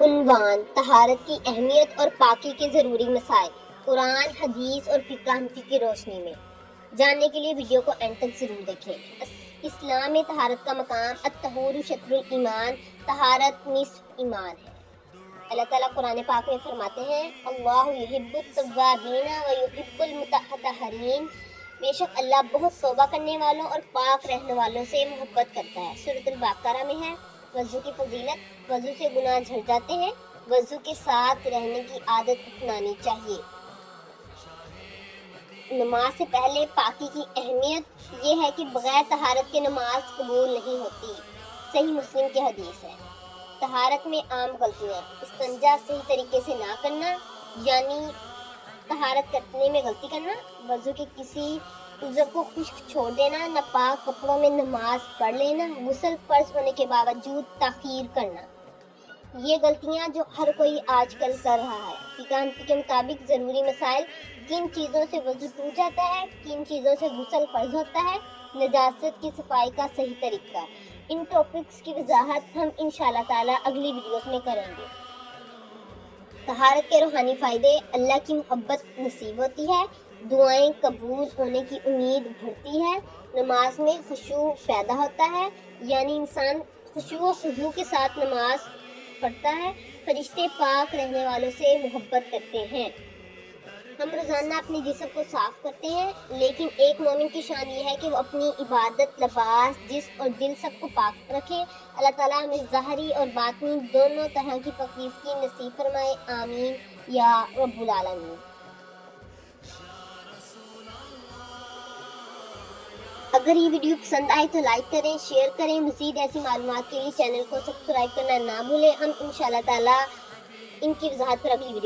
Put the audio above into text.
عنوان: طہارت کی اہمیت اور پاکی کے ضروری مسائل، قرآن، حدیث اور فقہ حنفی کی روشنی میں۔ جاننے کے لیے ویڈیو کو اینڈ تک ضرور دیکھیں۔ اسلام میں طہارت کا مقام: الطہور شطر الایمان، طہارت نصف ایمان ہے۔ اللہ تعالیٰ قرآن پاک میں فرماتے ہیں: اللہ یحب التوابین ویحب المتطہرین، بے شک اللہ بہت توبہ کرنے والوں اور پاک رہنے والوں سے محبت کرتا ہے۔ سورۃ البقرہ میں ہے۔ وضو کی فضیلت: وضو سے گناہ جھڑ جاتے ہیں۔ وضو کے ساتھ رہنے کی عادت اپنانی چاہیے۔ نماز سے پہلے پاکی کی اہمیت یہ ہے کہ بغیر طہارت کے نماز قبول نہیں ہوتی۔ صحیح مسلم کی حدیث ہے۔ طہارت میں عام غلطیاں: استنجا صحیح طریقے سے نہ کرنا، یعنی طہارت کرنے میں غلطی کرنا، وضو کے کسی عضو کو خشک چھوڑ دینا، ناپاک کپڑوں میں نماز پڑھ لینا، غسل فرض ہونے کے باوجود تاخیر کرنا۔ یہ غلطیاں جو ہر کوئی آج کل کر رہا ہے۔ فقہ حنفی کے مطابق ضروری مسائل: کن چیزوں سے وضو ٹوٹ جاتا ہے، کن چیزوں سے غسل فرض ہوتا ہے، نجاست کی صفائی کا صحیح طریقہ۔ ان ٹاپکس کی وضاحت ہم انشاءاللہ تعالی اگلی ویڈیوز میں کریں گے۔ طہارت کے روحانی فائدے: اللہ کی محبت نصیب ہوتی ہے، دعائیں قبول ہونے کی امید بڑھتی ہے، نماز میں خشوع پیدا ہوتا ہے، یعنی انسان خشوع و خضوع کے ساتھ نماز پڑھتا ہے، فرشتے پاک رہنے والوں سے محبت کرتے ہیں۔ ہم روزانہ اپنے جسم کو صاف کرتے ہیں، لیکن ایک مومن کی شان یہ ہے کہ وہ اپنی عبادت، لباس، جسم اور دل سب کو پاک رکھے۔ اللہ تعالیٰ ہمیں ظاہری اور باطنی دونوں طرح کی پاکیزگی نصیب فرمائے، آمین یا رب العالمین۔ اگر یہ ویڈیو پسند آئے تو لائک کریں، شیئر کریں۔ مزید ایسی معلومات کے لیے چینل کو سبسکرائب کرنا نہ بھولیں۔ ہم انشاءاللہ تعالیٰ ان کی وضاحت پر اگلی ویڈیو